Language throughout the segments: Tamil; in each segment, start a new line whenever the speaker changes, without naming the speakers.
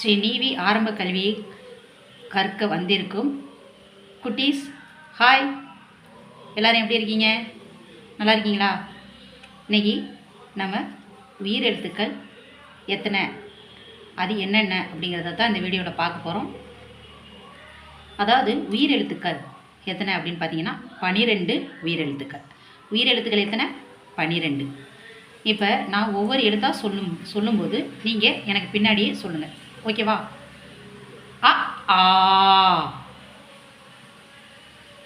ஸ்ரீ நீவி ஆரம்ப கல்வியை கற்க வந்திருக்கும் குட்டீஸ், ஹாய், எல்லோரும் எப்படி இருக்கீங்க? நல்லா இருக்கீங்களா? இன்றைக்கி நம்ம உயிரெழுத்துக்கள் எத்தனை, அது என்னென்ன அப்படிங்கிறத தான் இந்த வீடியோவில் பார்க்க போகிறோம். அதாவது உயிரெழுத்துக்கள் எத்தனை அப்படின்னு பார்த்தீங்கன்னா 12 உயிரெழுத்துக்கள். உயிரெழுத்துக்கள் எத்தனை? 12. இப்போ நான் ஒவ்வொரு எழுத்தாக சொல்லும்போது நீங்கள் எனக்கு பின்னாடியே சொல்லுங்கள், ஓகேவா? அ ஆ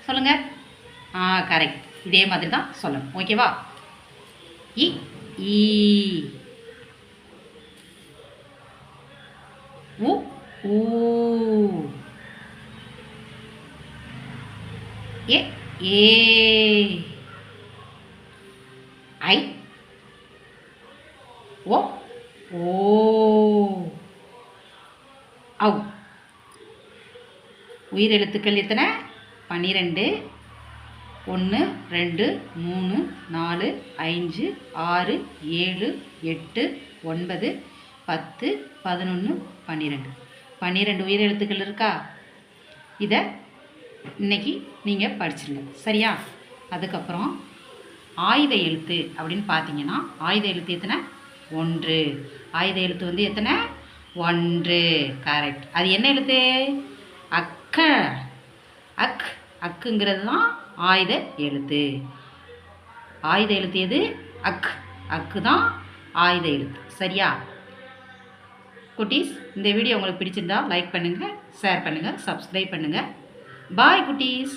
சொல்லுங்க. கரெக்ட். இதே மாதிரி தான் சொல்லணும், ஓகேவா? இ ஈ உ ஊ ஏ ஏ ஐ ஓ ஓ ஔ. உயிரெழுத்துக்கள் எத்தனை? 12. 1 2 3 4 5 6 7 8 9 10 11 12. 12 உயிரெழுத்துக்கள் இருக்கா? இதை இன்னைக்கு நீங்கள் படிச்சிருங்க, சரியா? அதுக்கப்புறம் ஆயுத எழுத்து அப்படின்னு பார்த்தீங்கன்னா ஆயுத எழுத்து எத்தனை? 1. ஆயுத எழுத்து வந்து எத்தனை? 1. கரெக்ட். அது என்ன எழுத்து? அக்க. அக்குங்கிறது தான் ஆயுத எழுத்து. ஆயுத எழுத்து எது? அக்கு தான் ஆயுத எழுத்து, சரியா? குட்டீஸ், இந்த வீடியோ உங்களுக்கு பிடிச்சிருந்தா லைக் பண்ணுங்கள், ஷேர் பண்ணுங்கள், சப்ஸ்கிரைப் பண்ணுங்கள். பாய் குட்டீஸ்.